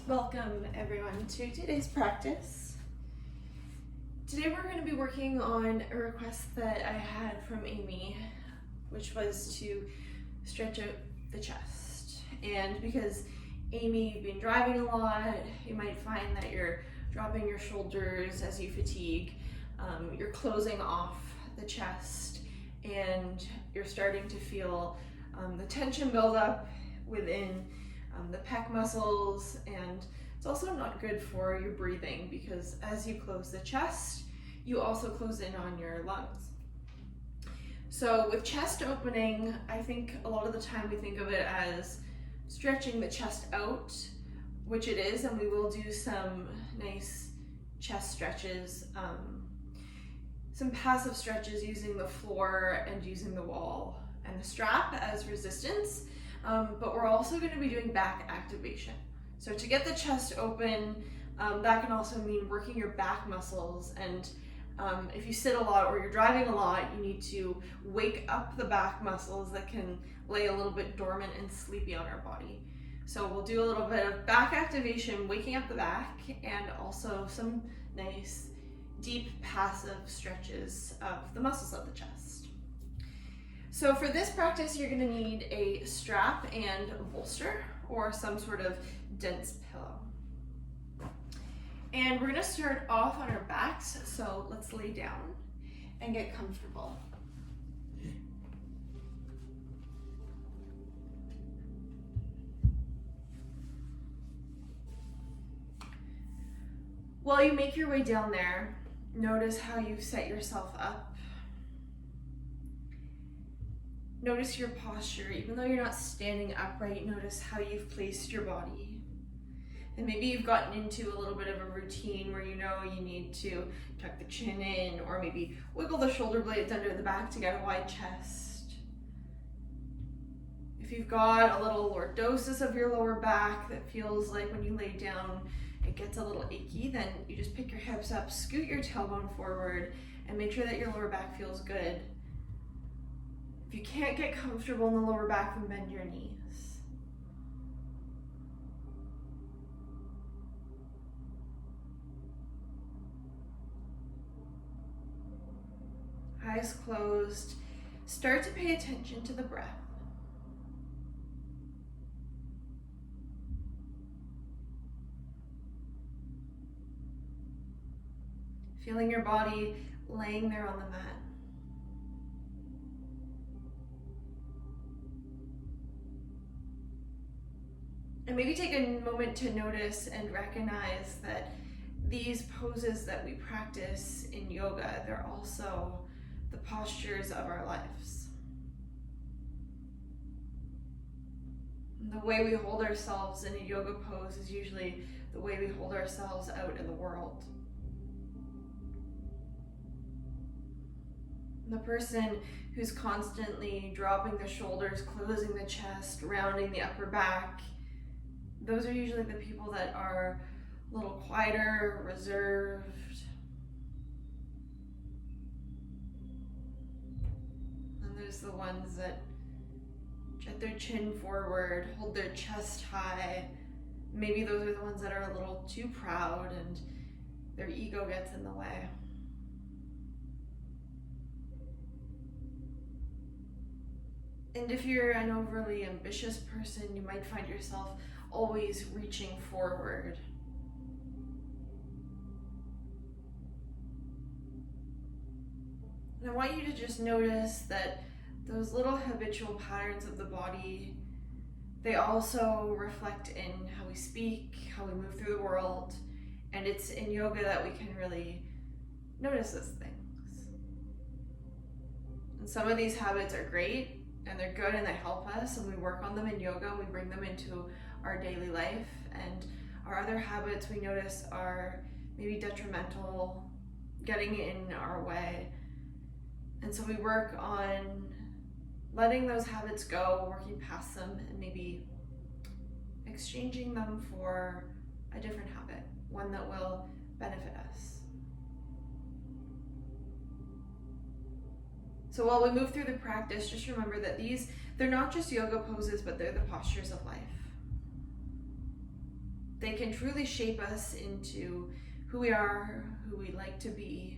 Welcome everyone to today's practice. Today we're going to be working on a request that I had from Amy, which was to stretch out the chest. And because Amy, you've been driving a lot, you might find that you're dropping your shoulders as you fatigue. You're closing off the chest and you're starting to feel the tension build up within the pec muscles, and it's also not good for your breathing because as you close the chest, you also close in on your lungs. So with chest opening, I think a lot of the time we think of it as stretching the chest out, which it is, and we will do some nice chest stretches, some passive stretches using the floor and using the wall and the strap as resistance. But we're also going to be doing back activation. So to get the chest open, that can also mean working your back muscles. And if you sit a lot or you're driving a lot, you need to wake up the back muscles that can lay a little bit dormant and sleepy on our body. So we'll do a little bit of back activation, waking up the back, and also some nice deep passive stretches of the muscles of the chest. So for this practice, you're going to need a strap and a bolster or some sort of dense pillow. And we're going to start off on our backs, so let's lay down and get comfortable. While you make your way down there, notice how you've set yourself up. Notice your posture. Even though you're not standing upright, notice how you've placed your body. And maybe you've gotten into a little bit of a routine where you know you need to tuck the chin in or maybe wiggle the shoulder blades under the back to get a wide chest. If you've got a little lordosis of your lower back that feels like when you lay down it gets a little achy, then you just pick your hips up, scoot your tailbone forward, and make sure that your lower back feels good. If you can't get comfortable in the lower back, then bend your knees. Eyes closed. Start to pay attention to the breath. Feeling your body laying there on the mat. And maybe take a moment to notice and recognize that these poses that we practice in yoga, they're also the postures of our lives. And the way we hold ourselves in a yoga pose is usually the way we hold ourselves out in the world. The person who's constantly dropping the shoulders, closing the chest, rounding the upper back, those are usually the people that are a little quieter, reserved. And there's the ones that jet their chin forward, hold their chest high. Maybe those are the ones that are a little too proud and their ego gets in the way. And if you're an overly ambitious person, you might find yourself always reaching forward. And I want you to just notice that those little habitual patterns of the body, they also reflect in how we speak, how we move through the world, and it's in yoga that we can really notice those things. And some of these habits are great, and they're good and they help us, and we work on them in yoga and we bring them into our daily life. And our other habits we notice are maybe detrimental, getting in our way. And so we work on letting those habits go, working past them, and maybe exchanging them for a different habit, one that will benefit us. So while we move through the practice, just remember that they're not just yoga poses, but they're the postures of life. they can truly shape us into who we are, who we like to be.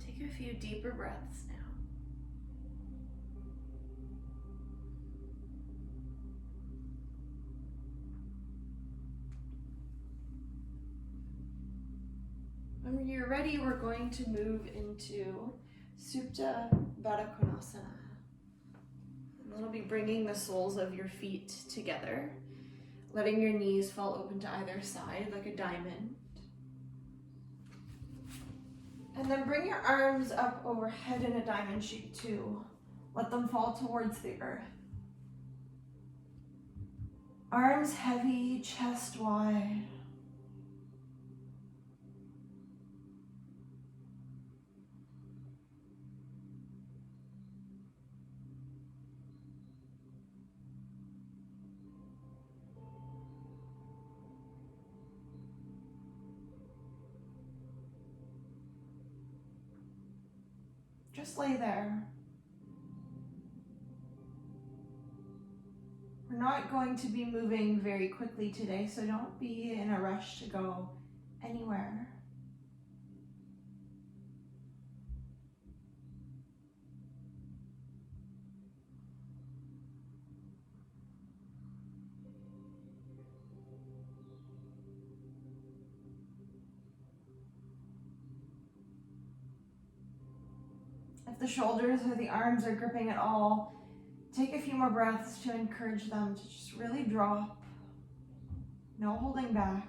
Take a few deeper breaths now. When you're ready, we're going to move into Supta Baddha Konasana. And that'll be bringing the soles of your feet together, letting your knees fall open to either side like a diamond. And then bring your arms up overhead in a diamond shape too. Let them fall towards the earth. Arms heavy, chest wide. Just lay there. We're not going to be moving very quickly today, so don't be in a rush to go anywhere. If the shoulders or the arms are gripping at all, take a few more breaths to encourage them to just really drop. No holding back.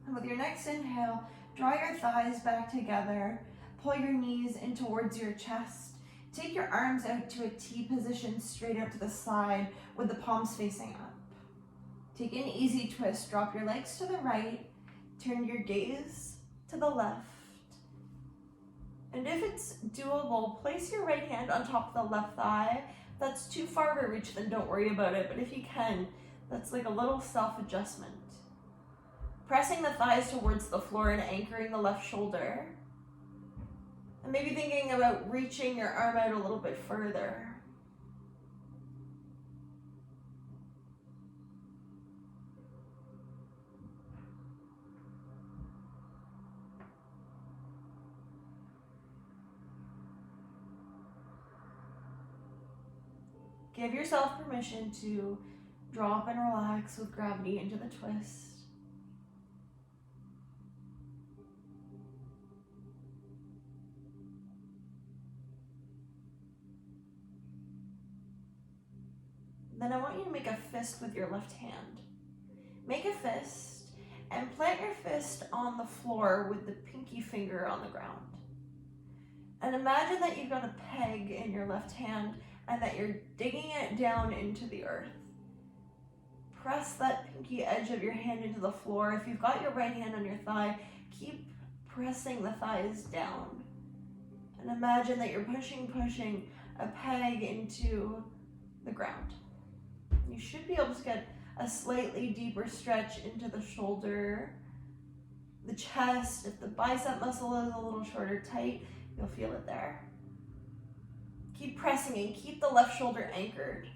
And with your next inhale, draw your thighs back together. Pull your knees in towards your chest. Take your arms out to a T position straight out to the side with the palms facing up. Take an easy twist. Drop your legs to the right. Turn your gaze to the left. And if it's doable, place your right hand on top of the left thigh. If that's too far to reach, then don't worry about it. But if you can, that's like a little self-adjustment. Pressing the thighs towards the floor and anchoring the left shoulder. And maybe thinking about reaching your arm out a little bit further. Give yourself permission to drop and relax with gravity into the twist. Then I want you to make a fist with your left hand. Make a fist and plant your fist on the floor with the pinky finger on the ground. And imagine that you've got a peg in your left hand and that you're digging it down into the earth. Press that pinky edge of your hand into the floor. If you've got your right hand on your thigh, keep pressing the thighs down. And imagine that you're pushing a peg into the ground. You should be able to get a slightly deeper stretch into the shoulder, the chest. If the bicep muscle is a little shorter, tight, you'll feel it there. Keep pressing and keep the left shoulder anchored.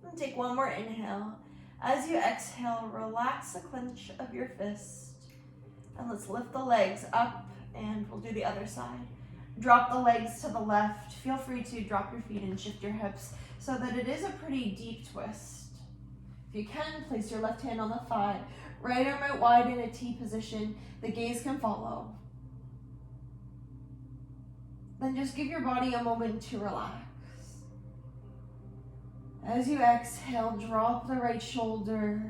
And take one more inhale. As you exhale, relax the clench of your fist. And let's lift the legs up, and we'll do the other side. Drop the legs to the left. Feel free to drop your feet and shift your hips so that it is a pretty deep twist. If you can, place your left hand on the thigh. Right arm out wide in a T position. The gaze can follow. Then just give your body a moment to relax. As you exhale, drop the right shoulder.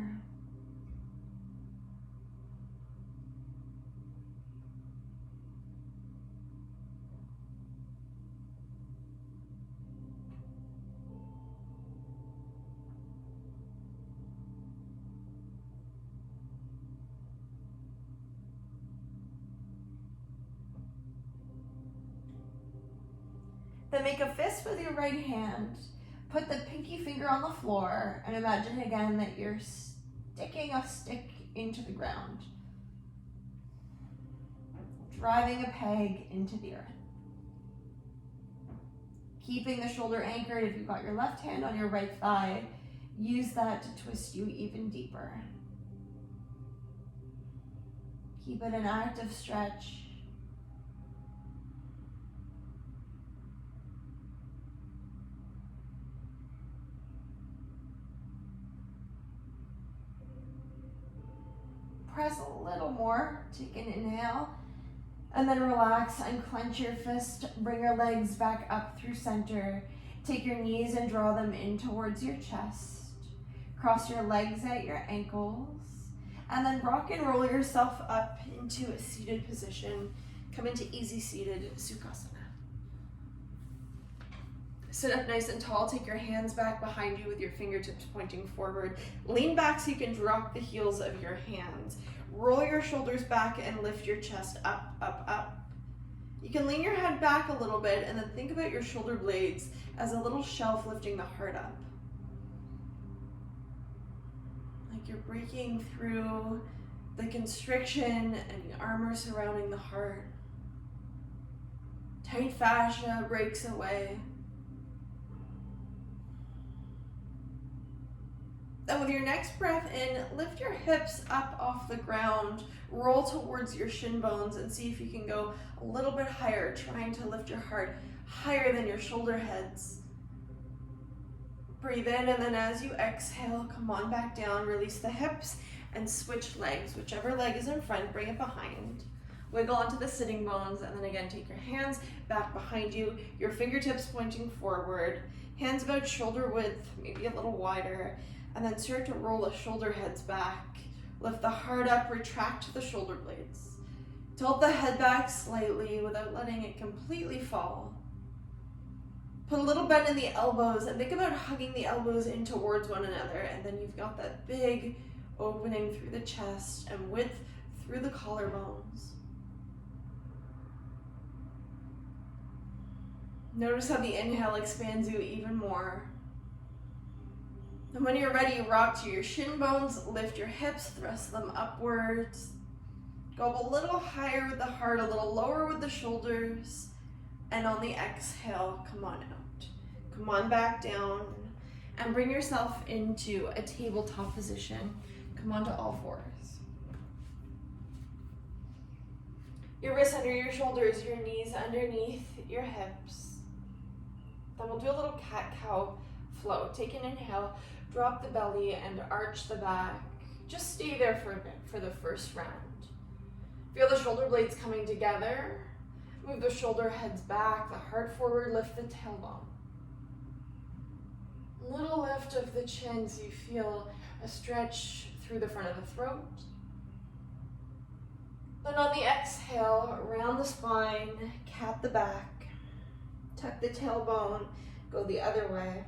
Then make a fist with your right hand. Put the pinky finger on the floor and imagine again that you're sticking a stick into the ground. Driving a peg into the earth. Keeping the shoulder anchored. If you've got your left hand on your right thigh, use that to twist you even deeper. Keep it an active stretch. Press a little more, take an inhale, and then relax and clench your fist. Bring your legs back up through center. Take your knees and draw them in towards your chest. Cross your legs at your ankles, and then rock and roll yourself up into a seated position. Come into easy seated Sukhasana. Sit up nice and tall. Take your hands back behind you with your fingertips pointing forward. Lean back so you can drop the heels of your hands. Roll your shoulders back and lift your chest up, up, up. You can lean your head back a little bit and then think about your shoulder blades as a little shelf lifting the heart up. Like you're breaking through the constriction and the armor surrounding the heart. Tight fascia breaks away. Then with your next breath in, lift your hips up off the ground, roll towards your shin bones and see if you can go a little bit higher, trying to lift your heart higher than your shoulder heads. Breathe in, and then as you exhale, come on back down, release the hips and switch legs. Whichever leg is in front, bring it behind. Wiggle onto the sitting bones, and then again, take your hands back behind you, your fingertips pointing forward, hands about shoulder width, maybe a little wider. And then start to roll the shoulder heads back. Lift the heart up, retract the shoulder blades. Tilt the head back slightly without letting it completely fall. Put a little bend in the elbows and think about hugging the elbows in towards one another. And then you've got that big opening through the chest and width through the collarbones. Notice how the inhale expands you even more. And when you're ready, rock to your shin bones, lift your hips, thrust them upwards. Go a little higher with the heart, a little lower with the shoulders. And on the exhale, come on out. Come on back down and bring yourself into a tabletop position. Come onto all fours. Your wrists under your shoulders, your knees underneath your hips. Then we'll do a little cat-cow flow. Take an inhale, drop the belly and arch the back. Just stay there for a bit for the first round. Feel the shoulder blades coming together. Move the shoulder heads back, the heart forward, lift the tailbone. Little lift of the chin so you feel a stretch through the front of the throat. Then on the exhale, round the spine, cat the back, tuck the tailbone, go the other way.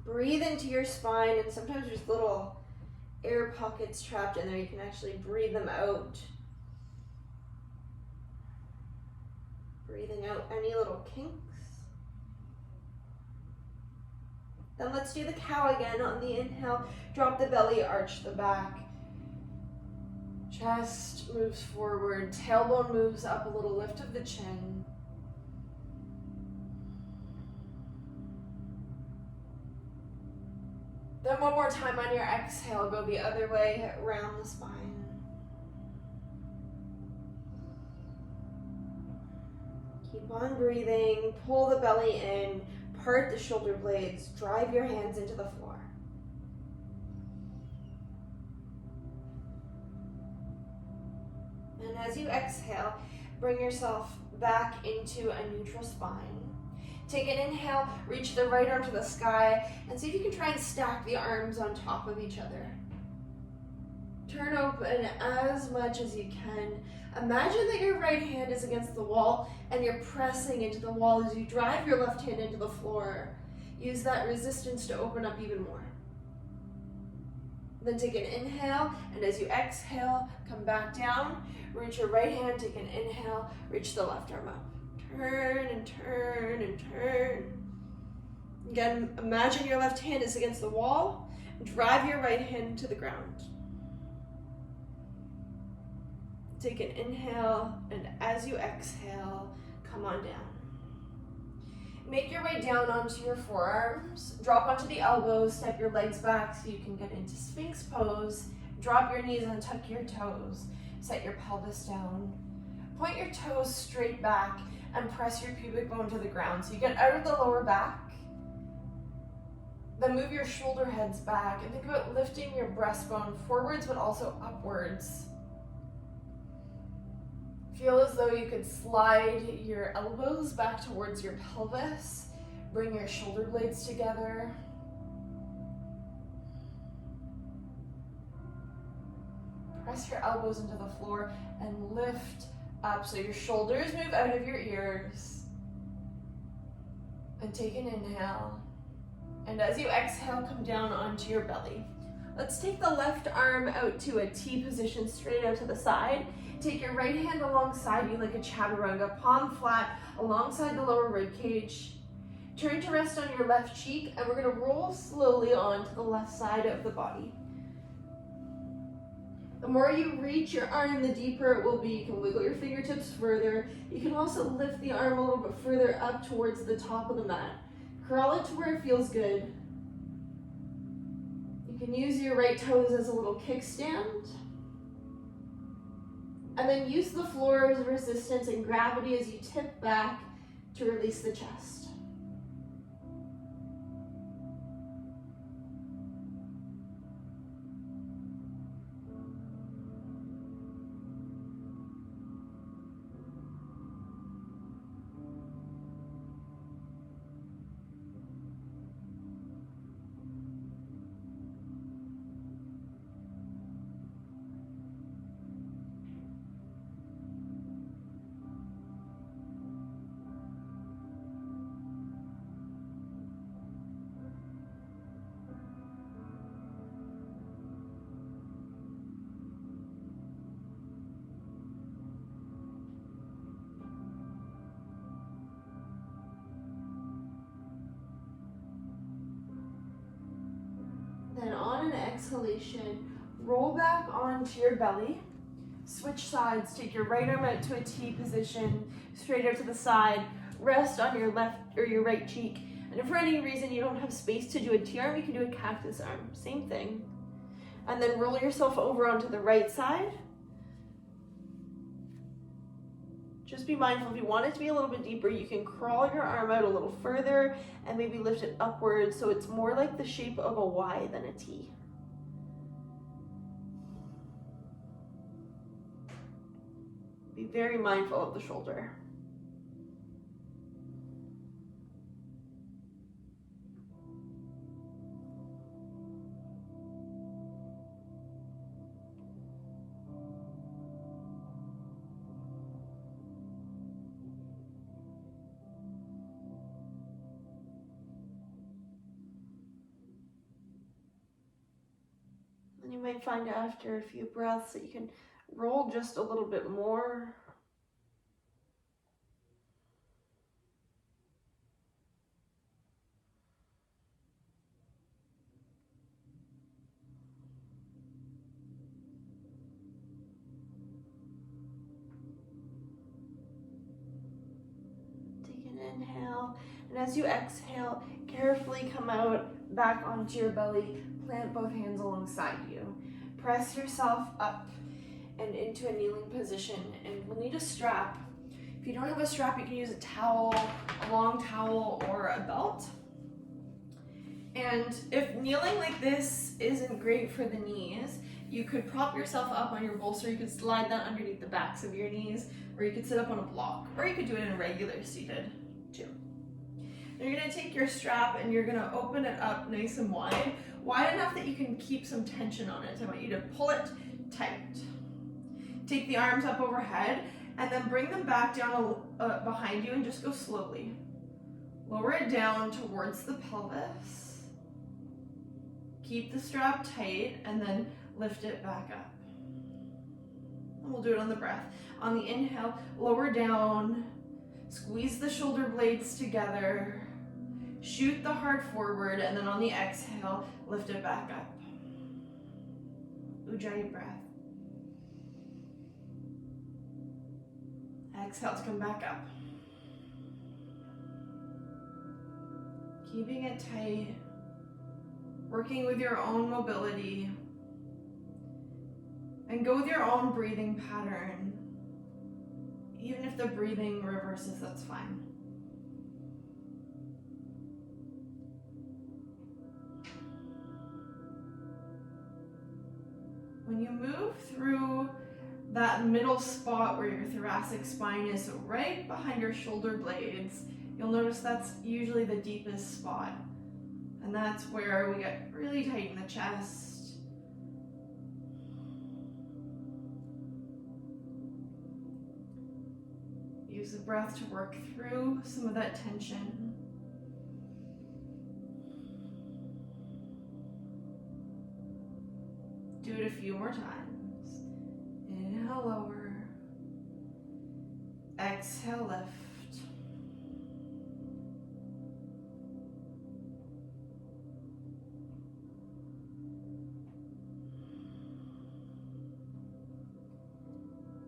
Breathe into your spine, and sometimes there's little air pockets trapped in there. You can actually breathe them out. Breathing out any little kinks. Then let's do the cow again. On the inhale, drop the belly, arch the back. Chest moves forward, tailbone moves up, a little lift of the chin. Then one more time on your exhale, go the other way, round the spine. Keep on breathing, pull the belly in, part the shoulder blades, drive your hands into the floor. And as you exhale, bring yourself back into a neutral spine. Take an inhale, reach the right arm to the sky, and see if you can try and stack the arms on top of each other. Turn open as much as you can. Imagine that your right hand is against the wall and you're pressing into the wall as you drive your left hand into the floor. Use that resistance to open up even more. Then take an inhale, and as you exhale, come back down. Reach your right hand, take an inhale, reach the left arm up. Turn and turn and turn. Again, imagine your left hand is against the wall. Drive your right hand to the ground. Take an inhale, and as you exhale, come on down. Make your way down onto your forearms. Drop onto the elbows, step your legs back so you can get into Sphinx pose. Drop your knees and tuck your toes. Set your pelvis down. Point your toes straight back and press your pubic bone to the ground. So you get out of the lower back. Then move your shoulder heads back and think about lifting your breastbone forwards but also upwards. Feel as though you could slide your elbows back towards your pelvis. Bring your shoulder blades together. Press your elbows into the floor and lift up so your shoulders move out of your ears. And take an inhale. And as you exhale, come down onto your belly. Let's take the left arm out to a T position, straight out to the side. Take your right hand alongside you like a chaturanga, palm flat alongside the lower rib cage. Turn to rest on your left cheek, and we're going to roll slowly onto the left side of the body. The more you reach your arm, the deeper it will be. You can wiggle your fingertips further. You can also lift the arm a little bit further up towards the top of the mat. Curl it to where it feels good. You can use your right toes as a little kickstand. And then use the floor as resistance and gravity as you tip back to release the chest. Then on an exhalation, roll back onto your belly. Switch sides, take your right arm out to a T position, straight out to the side. Rest on your left or your right cheek. And if for any reason you don't have space to do a T arm, you can do a cactus arm. Same thing. And then roll yourself over onto the right side. Just just be mindful, if you want it to be a little bit deeper, you can crawl your arm out a little further and maybe lift it upwards so it's more like the shape of a Y than a T. Be very mindful of the shoulder. And you might find after a few breaths that you can roll just a little bit more. Take an inhale, and as you exhale, carefully come out back onto your belly. Plant both hands alongside you. Press yourself up and into a kneeling position, and we'll need a strap. If you don't have a strap, you can use a towel, a long towel, or a belt. And if kneeling like this isn't great for the knees, you could prop yourself up on your bolster. You could slide that underneath the backs of your knees, or you could sit up on a block, or you could do it in regular seated too. And you're gonna take your strap and you're gonna open it up nice and wide enough that you can keep some tension on it. So I want you to pull it tight. Take the arms up overhead and then bring them back down behind you and just go slowly. Lower it down towards the pelvis. Keep the strap tight and then lift it back up. And we'll do it on the breath. On the inhale, lower down, squeeze the shoulder blades together, shoot the heart forward, and then on the exhale, lift it back up. Ujjayi breath. Exhale to come back up. Keeping it tight, working with your own mobility, and go with your own breathing pattern. Even if the breathing reverses, that's fine. When you move through that middle spot where your thoracic spine is right behind your shoulder blades, you'll notice that's usually the deepest spot. And that's where we get really tight in the chest. Use the breath to work through some of that tension. Do it a few more times. Inhale, lower. Exhale, lift.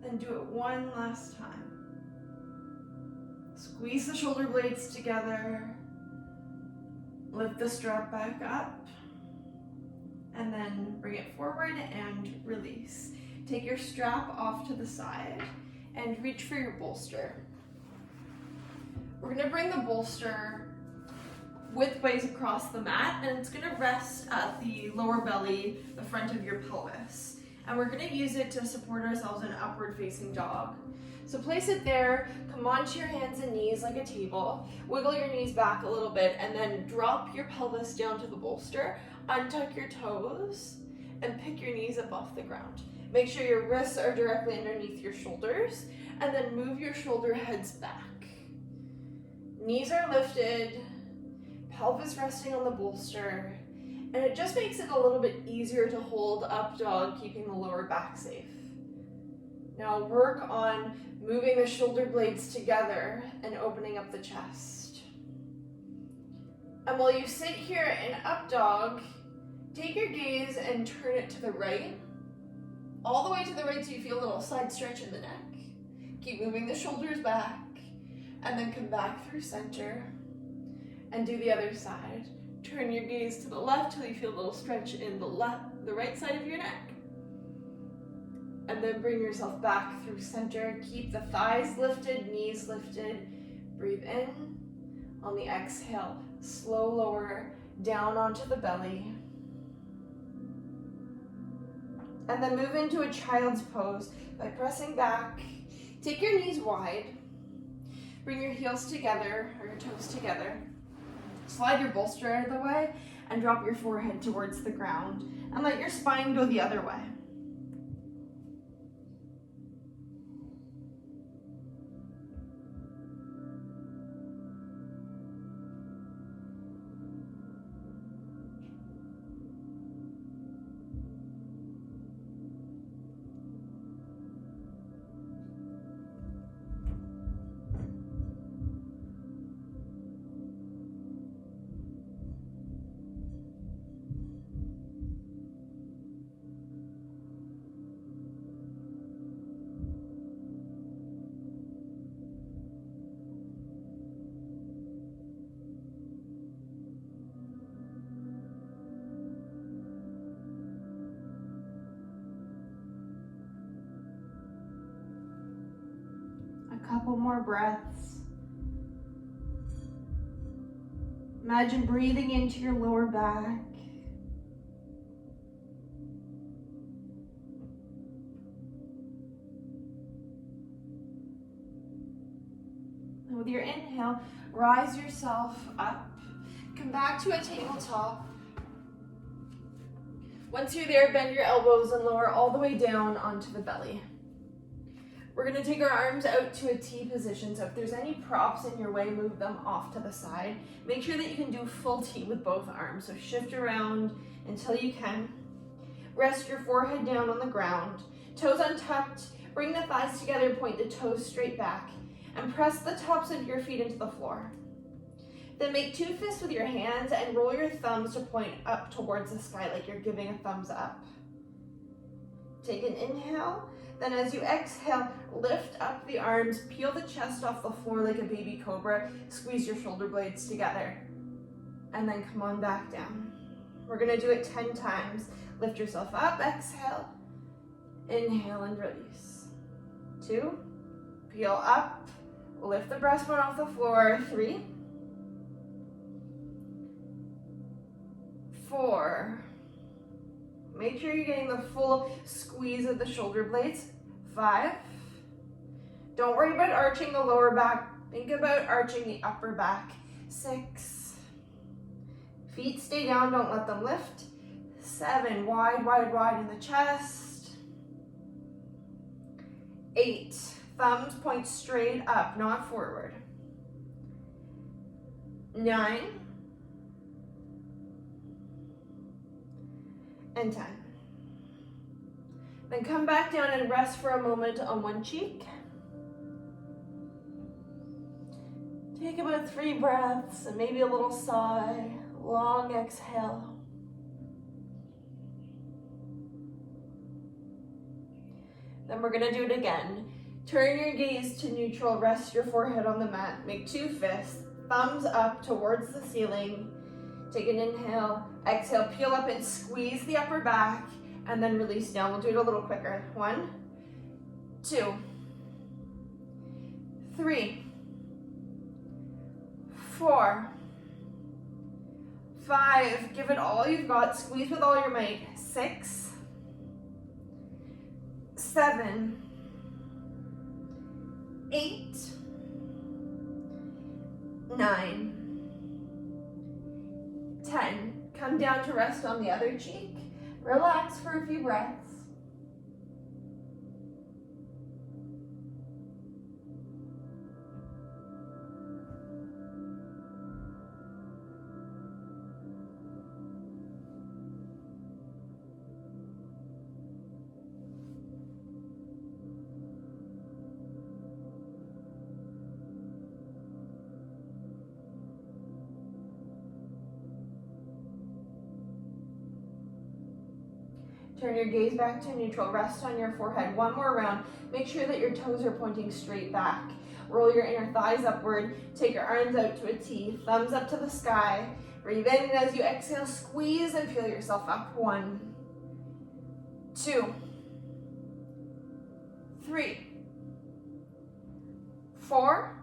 Then do it one last time. Squeeze the shoulder blades together. Lift the strap back up. And then bring it forward and release. Take your strap off to the side and reach for your bolster. We're gonna bring the bolster widthways across the mat, and it's gonna rest at the lower belly, the front of your pelvis. And we're gonna use it to support ourselves in upward facing dog. So place it there, come onto your hands and knees like a table, wiggle your knees back a little bit, and then drop your pelvis down to the bolster, untuck your toes, and pick your knees up off the ground. Make sure your wrists are directly underneath your shoulders, and then move your shoulder heads back. Knees are lifted, pelvis resting on the bolster, and it just makes it a little bit easier to hold up dog, keeping the lower back safe. Now work on moving the shoulder blades together and opening up the chest. And while you sit here in up dog, take your gaze and turn it to the right, all the way to the right so you feel a little side stretch in the neck. Keep moving the shoulders back, and then come back through center, and do the other side. Turn your gaze to the left till you feel a little stretch in the right side of your neck. And then bring yourself back through center. Keep the thighs lifted, knees lifted. Breathe in. On the exhale, slow lower down onto the belly. And then move into a child's pose by pressing back. Take your knees wide. Bring your heels together, or your toes together. Slide your bolster out of the way and drop your forehead towards the ground. And let your spine go the other way. Couple more breaths. Imagine breathing into your lower back. And with your inhale, rise yourself up. Come back to a tabletop. Once you're there, bend your elbows and lower all the way down onto the belly. We're going to take our arms out to a T position, so if there's any props in your way, move them off to the side. Make sure that you can do full T with both arms, so shift around until you can. Rest your forehead down on the ground, toes untucked, bring the thighs together, point the toes straight back, and press the tops of your feet into the floor. Then make two fists with your hands and roll your thumbs to point up towards the sky like you're giving a thumbs up. Take an inhale. Then as you exhale, lift up the arms, peel the chest off the floor like a baby cobra, squeeze your shoulder blades together, and then come on back down. We're gonna do it 10 times. Lift yourself up, exhale, inhale and release. 2, peel up, lift the breastbone off the floor. 3, 4, make sure you're getting the full squeeze of the shoulder blades. 5. Don't worry about arching the lower back. Think about arching the upper back. 6. Feet stay down, don't let them lift. 7. Wide, wide, wide in the chest. 8. Thumbs point straight up, not forward. 9. And 10. Then come back down and rest for a moment on one cheek. Take about 3 breaths and maybe a little sigh. Long exhale. Then we're gonna do it again. Turn your gaze to neutral, rest your forehead on the mat. Make 2 fists, thumbs up towards the ceiling. Take an inhale, exhale, peel up and squeeze the upper back, and then release down. We'll do it a little quicker. 1, 2, 3, 4, 5. Give it all you've got. Squeeze with all your might. 6, 7, 8, 9, 10. Come down to rest on the other cheek. Relax for a few breaths. Turn your gaze back to neutral. Rest on your forehead. One more round. Make sure that your toes are pointing straight back. Roll your inner thighs upward. Take your arms out to a T. Thumbs up to the sky. Breathe in, and as you exhale, squeeze and peel yourself up. 1, 2, 3, 4,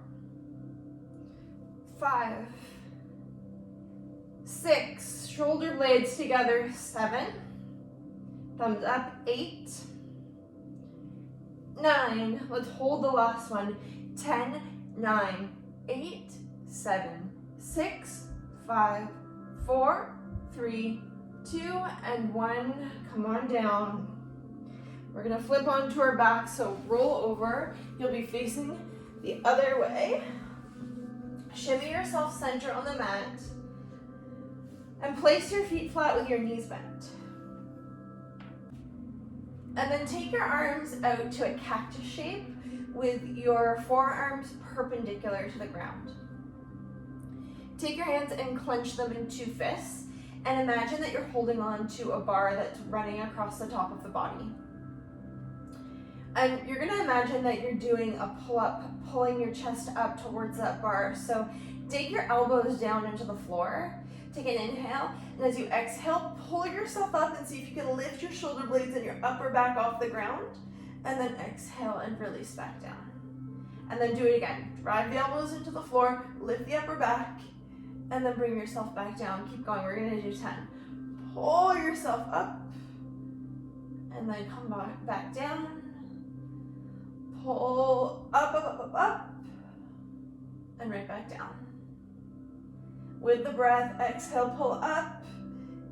5, 6, shoulder blades together, 7, thumbs up, 8, 9, let's hold the last one, 10, 9, 8, 7, 6, 5, 4, 3, 2, and 1, come on down. We're gonna flip onto our back, so roll over. You'll be facing the other way. Shimmy yourself center on the mat. And place your feet flat with your knees bent. And then take your arms out to a cactus shape with your forearms perpendicular to the ground. Take your hands and clench them into fists. And imagine that you're holding on to a bar that's running across the top of the body. And you're gonna imagine that you're doing a pull-up, pulling your chest up towards that bar. So dig your elbows down into the floor. Take an inhale, and as you exhale, pull yourself up and see if you can lift your shoulder blades and your upper back off the ground. And then exhale and release back down. And then do it again. Drive the elbows into the floor, lift the upper back, and then bring yourself back down. Keep going, we're gonna do 10. Pull yourself up, and then come back down. Pull up, up, up, up, up, and right back down. With the breath, exhale, pull up,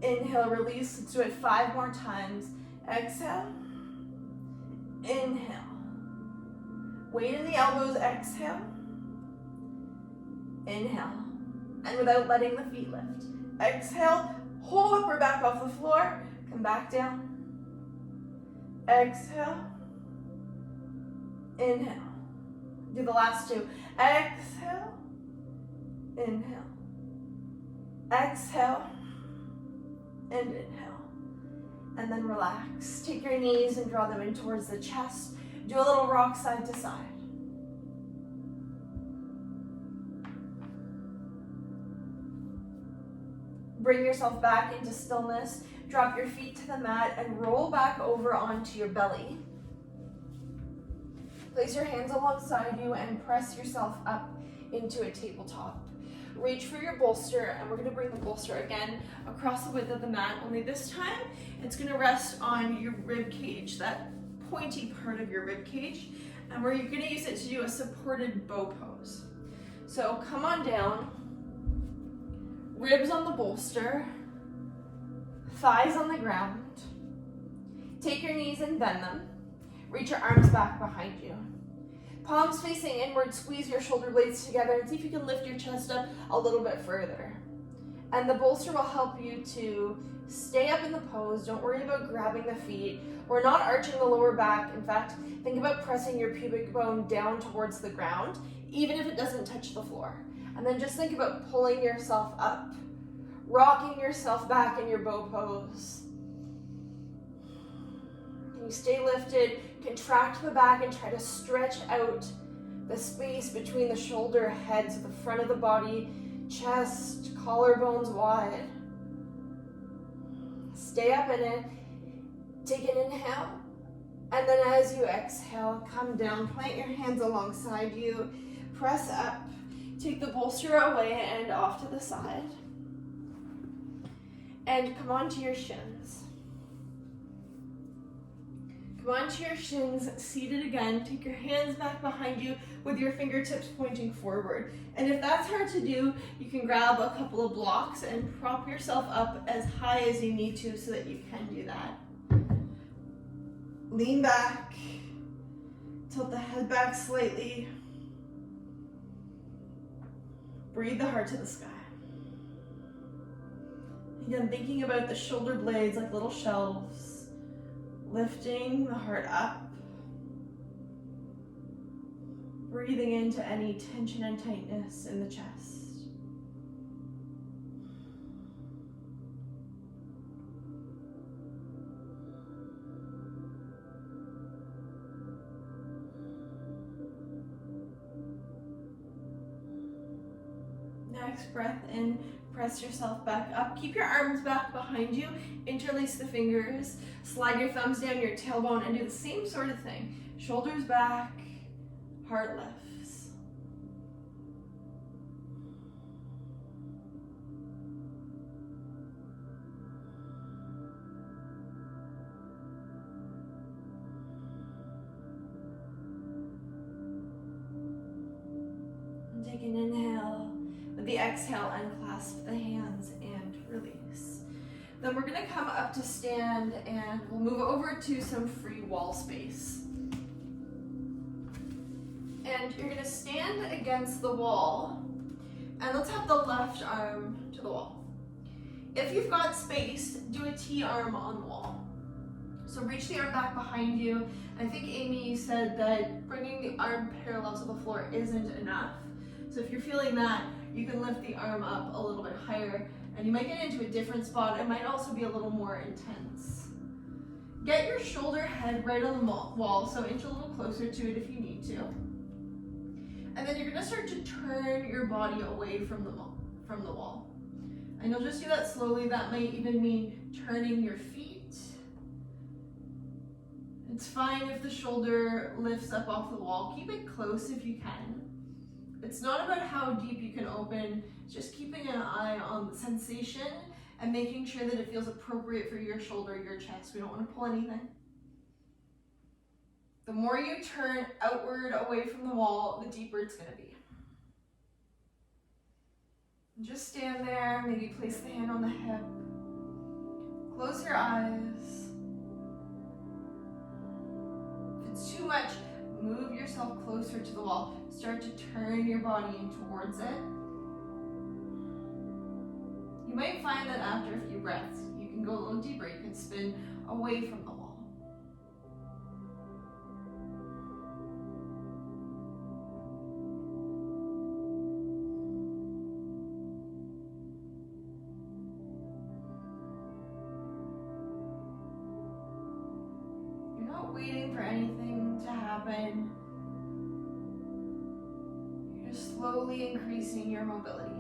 inhale, release. Let's do it 5 more times. Exhale, inhale. Weight in the elbows, exhale, inhale. And without letting the feet lift. Exhale, hold upper back off the floor, come back down. Exhale, inhale. Do the last 2. Exhale, inhale. Exhale, and inhale. And then relax. Take your knees and draw them in towards the chest. Do a little rock side to side. Bring yourself back into stillness. Drop your feet to the mat and roll back over onto your belly. Place your hands alongside you and press yourself up into a tabletop. Reach for your bolster, and we're going to bring the bolster again across the width of the mat, only this time it's going to rest on your rib cage, that pointy part of your rib cage, and you're going to use it to do a supported bow pose. So come on down, ribs on the bolster, thighs on the ground. Take your knees and bend them. Reach your arms back behind you. Palms facing inward, squeeze your shoulder blades together and see if you can lift your chest up a little bit further. And the bolster will help you to stay up in the pose. Don't worry about grabbing the feet. We're not arching the lower back. In fact, think about pressing your pubic bone down towards the ground, even if it doesn't touch the floor. And then just think about pulling yourself up, rocking yourself back in your bow pose. You stay lifted, contract the back and try to stretch out the space between the shoulder heads at the front of the body, chest, collarbones wide. Stay up in it. Take an inhale. And then as you exhale, come down, plant your hands alongside you, press up, take the bolster away and off to the side. And come onto your shins. Come onto your shins, seated again. Take your hands back behind you with your fingertips pointing forward. And if that's hard to do, you can grab a couple of blocks and prop yourself up as high as you need to so that you can do that. Lean back, tilt the head back slightly. Breathe the heart to the sky. Again, thinking about the shoulder blades like little shelves, lifting the heart up, breathing into any tension and tightness in the chest. Next breath in, press yourself back up. Keep your arms back behind you, interlace the fingers, slide your thumbs down your tailbone and do the same sort of thing. Shoulders back, heart lifts. And take an inhale. With the exhale, unclasp the hands and release. Then we're gonna come up to stand and we'll move over to some free wall space. And you're gonna stand against the wall and let's have the left arm to the wall. If you've got space, do a T arm on the wall. So reach the arm back behind you. I think Amy, you said that bringing the arm parallel to the floor isn't enough. So if you're feeling that, you can lift the arm up a little bit higher and you might get into a different spot. It might also be a little more intense. Get your shoulder head right on the wall, so inch a little closer to it if you need to. And then you're gonna start to turn your body away from the wall. And you'll just do that slowly. That might even mean turning your feet. It's fine if the shoulder lifts up off the wall. Keep it close if you can. It's not about how deep you can open, it's just keeping an eye on the sensation and making sure that it feels appropriate for your shoulder, your chest. We don't want to pull anything. The more you turn outward away from the wall, the deeper it's going to be. Just stand there, maybe place the hand on the hip. Close your eyes. If it's too much, move yourself closer to the wall. Start to turn your body in towards it. You might find that after a few breaths, you can go a little deeper. You can spin away from the wall. You're not waiting for anything to happen. You're just slowly increasing your mobility.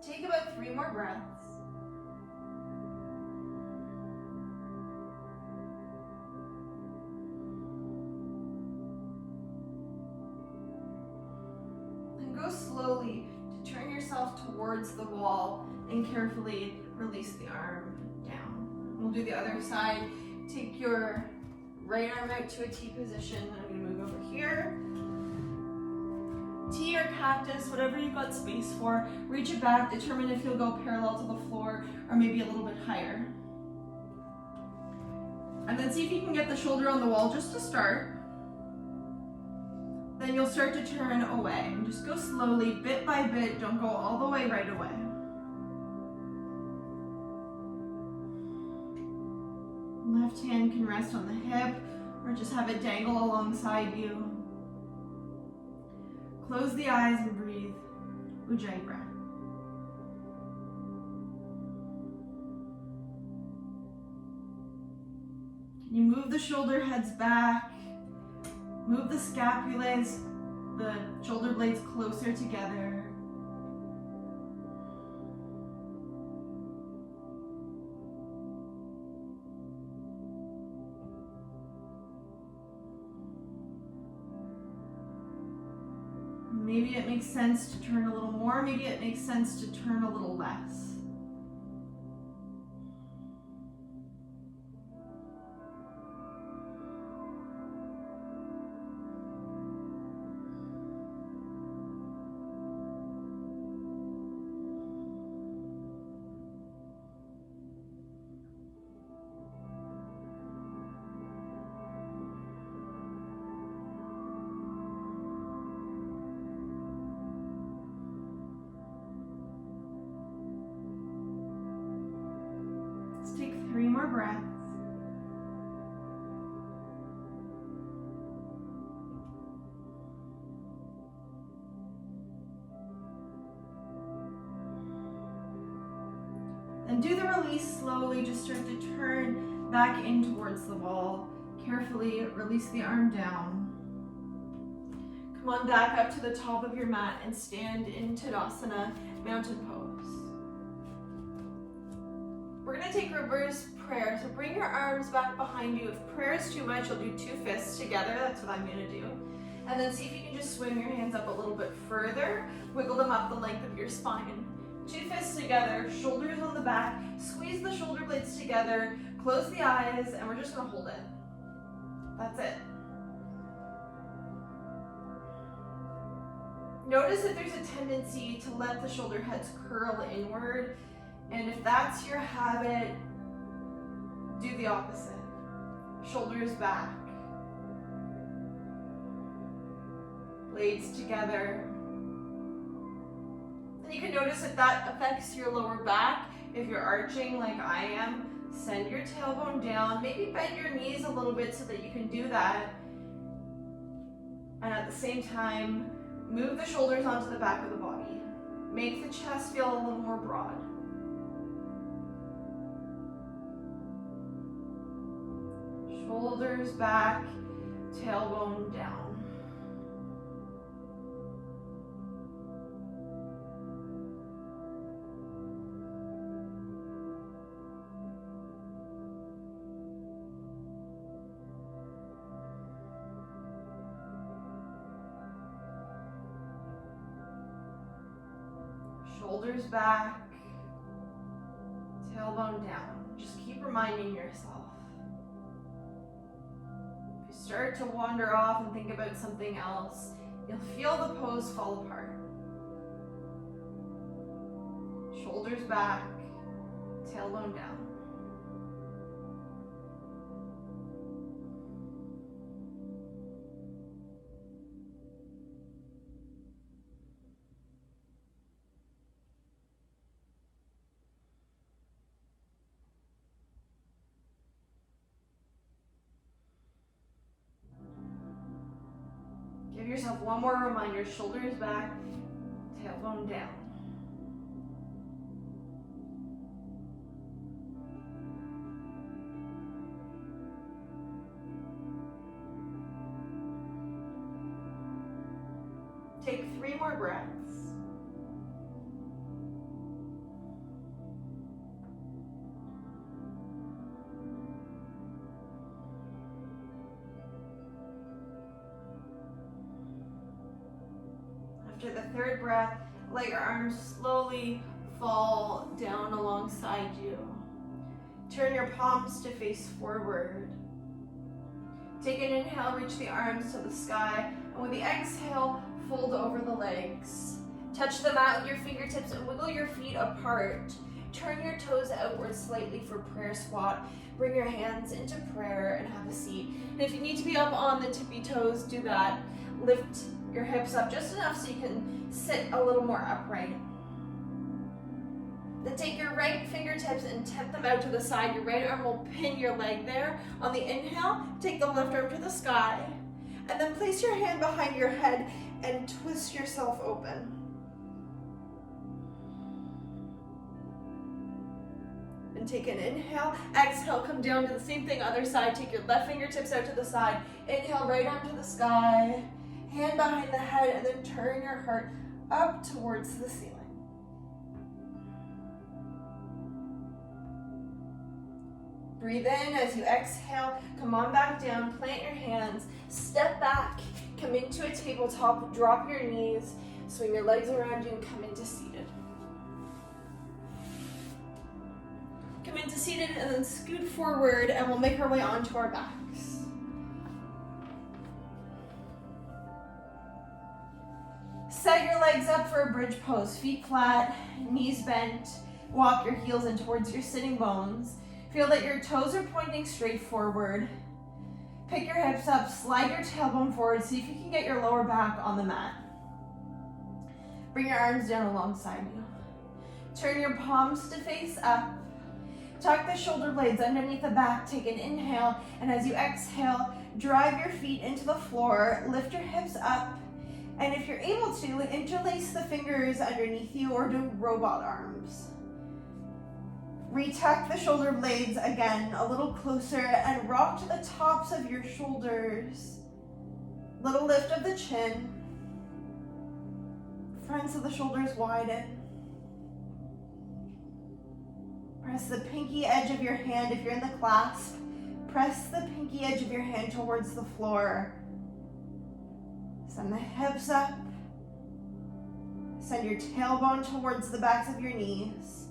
Take about 3 more breaths. And go slowly to turn yourself towards the wall and carefully release the arm down. We'll do the other side. Take your right arm out to a T position. I'm going to move over here. T or cactus, whatever you've got space for. Reach it back, determine if you'll go parallel to the floor or maybe a little bit higher. And then see if you can get the shoulder on the wall just to start. Then you'll start to turn away. And just go slowly, bit by bit, don't go all the way right away. Left hand can rest on the hip or just have it dangle alongside you. Close the eyes and breathe. Ujjayi breath. Can you move the shoulder heads back? Move the scapulae, the shoulder blades closer together. Maybe it makes sense to turn a little more, maybe it makes sense to turn a little less. Take 3 more breaths. Then do the release slowly. Just start to turn back in towards the wall. Carefully release the arm down. Come on back up to the top of your mat and stand in Tadasana, mountain pose. We're gonna take reverse prayer. So bring your arms back behind you. If prayer is too much, you'll do 2 fists together. That's what I'm gonna do. And then see if you can just swing your hands up a little bit further. Wiggle them up the length of your spine. 2 fists together, shoulders on the back. Squeeze the shoulder blades together. Close the eyes, and we're just gonna hold it. That's it. Notice that there's a tendency to let the shoulder heads curl inward. And if that's your habit, do the opposite. Shoulders back. Blades together. And you can notice if that affects your lower back. If you're arching like I am, send your tailbone down. Maybe bend your knees a little bit so that you can do that. And at the same time, move the shoulders onto the back of the body. Make the chest feel a little more broad. Shoulders back, tailbone down. Shoulders back, tailbone down. Just keep reminding yourself. If you start to wander off and think about something else, you'll feel the pose fall apart. Shoulders back, tailbone down. Give yourself one more reminder, shoulders back, tailbone down. Take 3 more breaths. After the 3rd breath, let your arms slowly fall down alongside you. Turn your palms to face forward. Take an inhale, reach the arms to the sky, and with the exhale, fold over the legs. Touch the mat with your fingertips and wiggle your feet apart. Turn your toes outward slightly for prayer squat. Bring your hands into prayer and have a seat. And if you need to be up on the tippy toes, do that. Lift your hips up just enough so you can sit a little more upright. Then take your right fingertips and tip them out to the side. Your right arm will pin your leg there. On the inhale, take the left arm to the sky. And then place your hand behind your head and twist yourself open. And take an inhale, exhale, come down to the same thing, other side. Take your left fingertips out to the side. Inhale, right arm to the sky. Hand behind the head, and then turn your heart up towards the ceiling. Breathe in as you exhale. Come on back down, plant your hands, step back, come into a tabletop, drop your knees, swing your legs around you, and come into seated. Come into seated and then scoot forward, and we'll make our way onto our backs. Set your legs up for a bridge pose. Feet flat, knees bent. Walk your heels in towards your sitting bones. Feel that your toes are pointing straight forward. Pick your hips up, slide your tailbone forward. See if you can get your lower back on the mat. Bring your arms down alongside you. Turn your palms to face up. Tuck the shoulder blades underneath the back. Take an inhale, and as you exhale, drive your feet into the floor. Lift your hips up. And if you're able to, interlace the fingers underneath you or do robot arms. Retuck the shoulder blades again a little closer and rock to the tops of your shoulders. Little lift of the chin. Fronts of the shoulders widen. Press the pinky edge of your hand if you're in the clasp. Press the pinky edge of your hand towards the floor. Send the hips up. Send your tailbone towards the backs of your knees.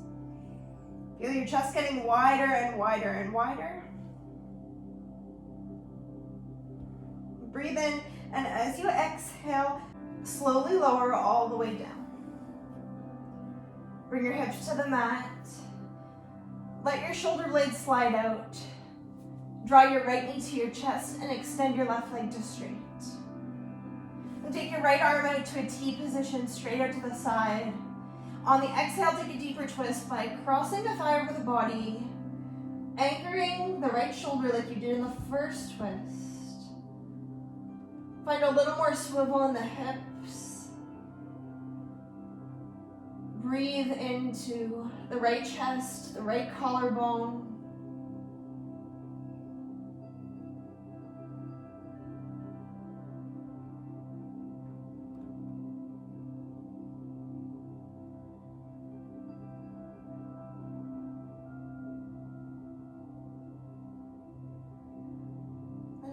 Feel your chest getting wider and wider and wider. Breathe in, and as you exhale, slowly lower all the way down. Bring your hips to the mat. Let your shoulder blades slide out. Draw your right knee to your chest and extend your left leg to straight. And take your right arm out to a T position, straight out to the side. On the exhale, take a deeper twist by crossing the thigh over the body, anchoring the right shoulder like you did in the first twist. Find a little more swivel in the hips. Breathe into the right chest, the right collarbone.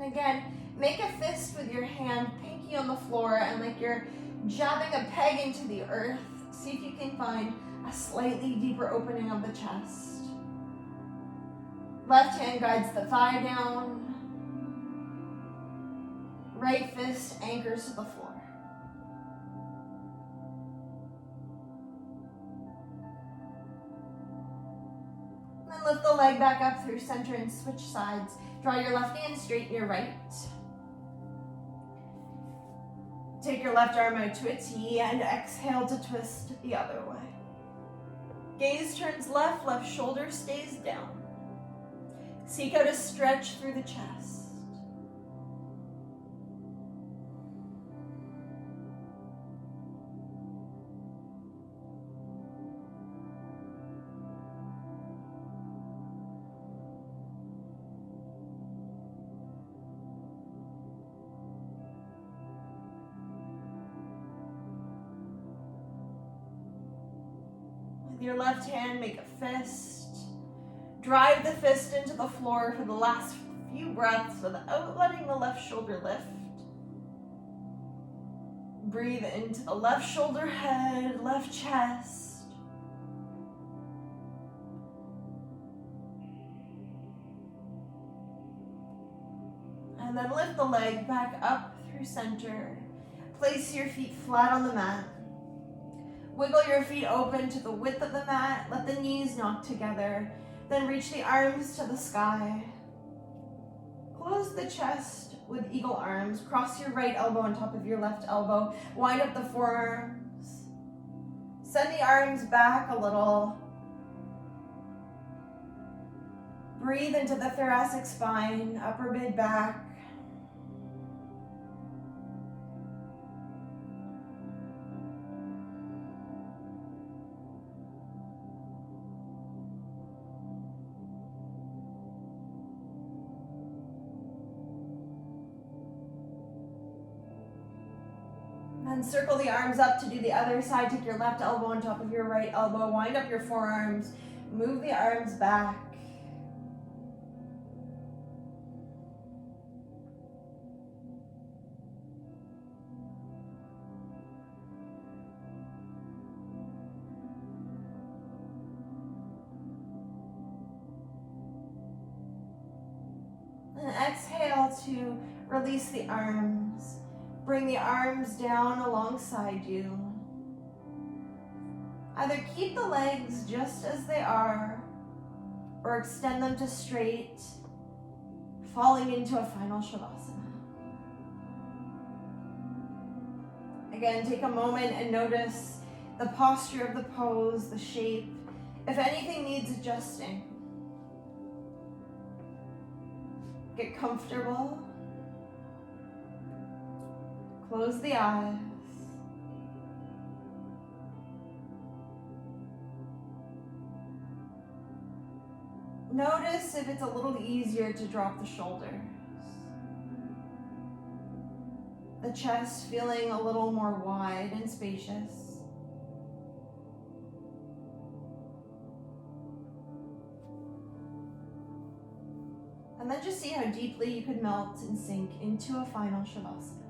Again, make a fist with your hand, pinky on the floor, and like you're jabbing a peg into the earth. See if you can find a slightly deeper opening of the chest. Left hand guides the thigh down. Right fist anchors to the floor. Then lift the leg back up through center and switch sides. Draw your left hand, straighten your right. Take your left arm out to a T and exhale to twist the other way. Gaze turns left, left shoulder stays down. Seek out a stretch through the chest. Your left hand, make a fist. Drive the fist into the floor for the last few breaths without letting the left shoulder lift. Breathe into the left shoulder head, left chest. And then lift the leg back up through center. Place your feet flat on the mat. Wiggle your feet open to the width of the mat. Let the knees knock together. Then reach the arms to the sky. Close the chest with eagle arms. Cross your right elbow on top of your left elbow. Wind up the forearms. Send the arms back a little. Breathe into the thoracic spine, upper mid back. Then circle the arms up to do the other side. Take your left elbow on top of your right elbow. Wind up your forearms. Move the arms back. And exhale to release the arms. Bring the arms down alongside you. Either keep the legs just as they are or extend them to straight, falling into a final Shavasana. Again, take a moment and notice the posture of the pose, the shape. If anything needs adjusting, get comfortable. Close the eyes. Notice if it's a little easier to drop the shoulders. The chest feeling a little more wide and spacious. deeply you could melt and sink into a final Shavasana.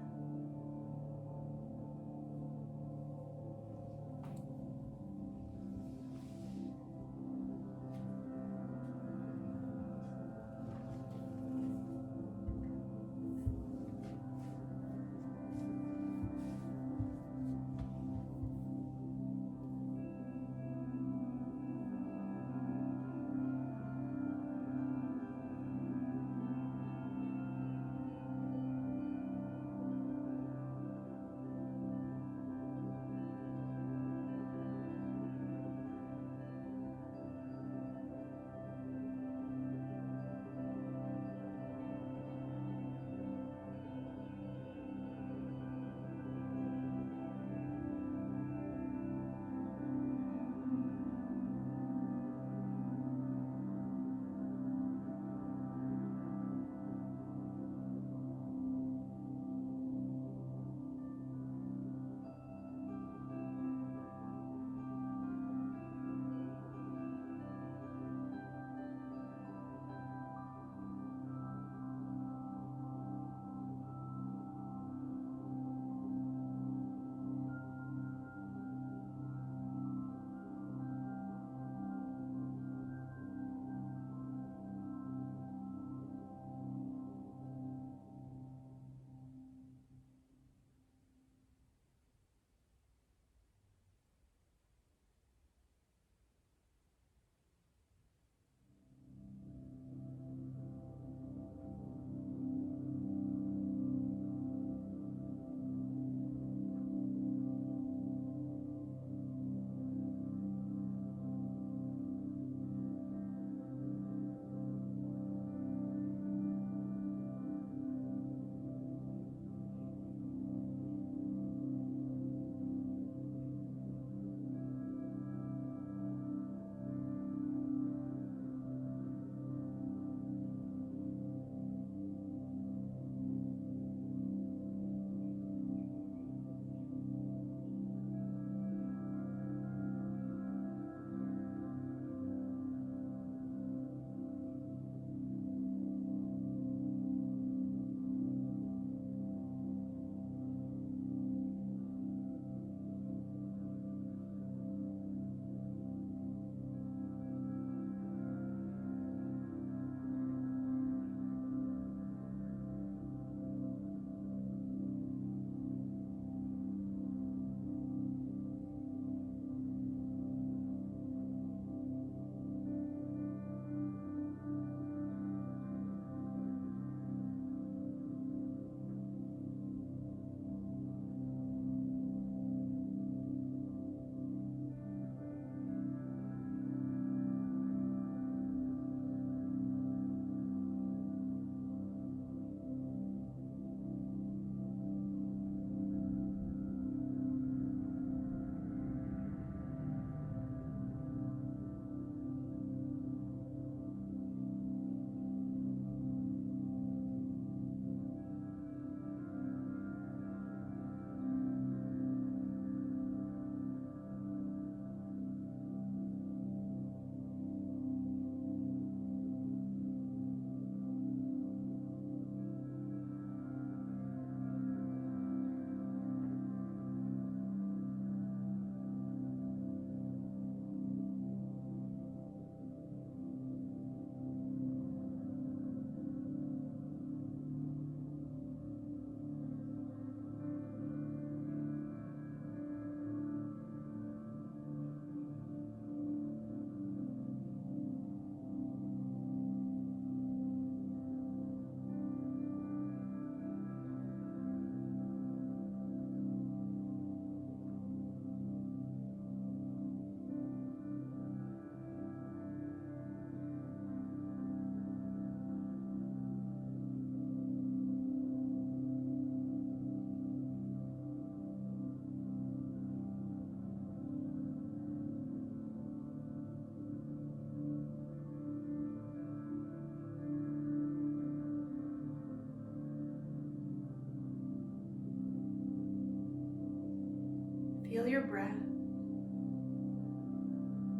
Feel your breath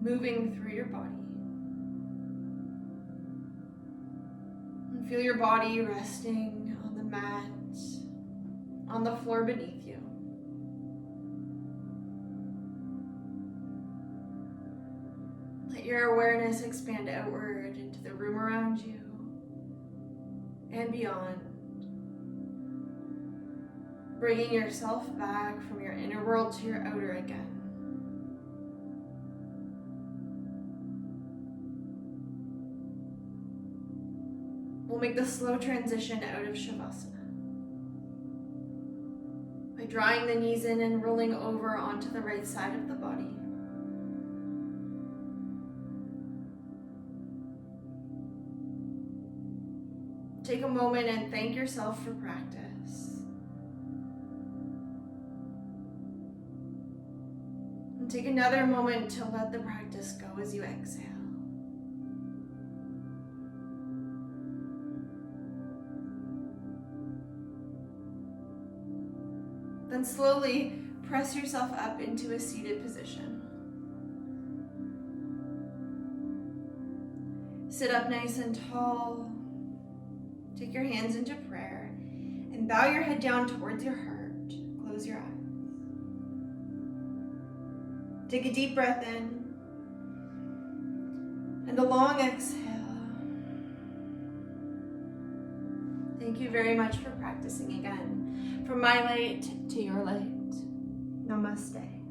moving through your body. Feel your body resting on the mat, on the floor beneath you. Let your awareness expand outward into the room around you and beyond, bringing yourself back from your inner world to your outer again. We'll make the slow transition out of Shavasana by drawing the knees in and rolling over onto the right side of the body. Take a moment and thank yourself for practice. And take another moment to let the practice go as you exhale. Then slowly press yourself up into a seated position. Sit up nice and tall. Take your hands into prayer and bow your head down towards your heart. Close your eyes. Take a deep breath in and a long exhale. Thank you very much for practicing again. From my light to your light. Namaste.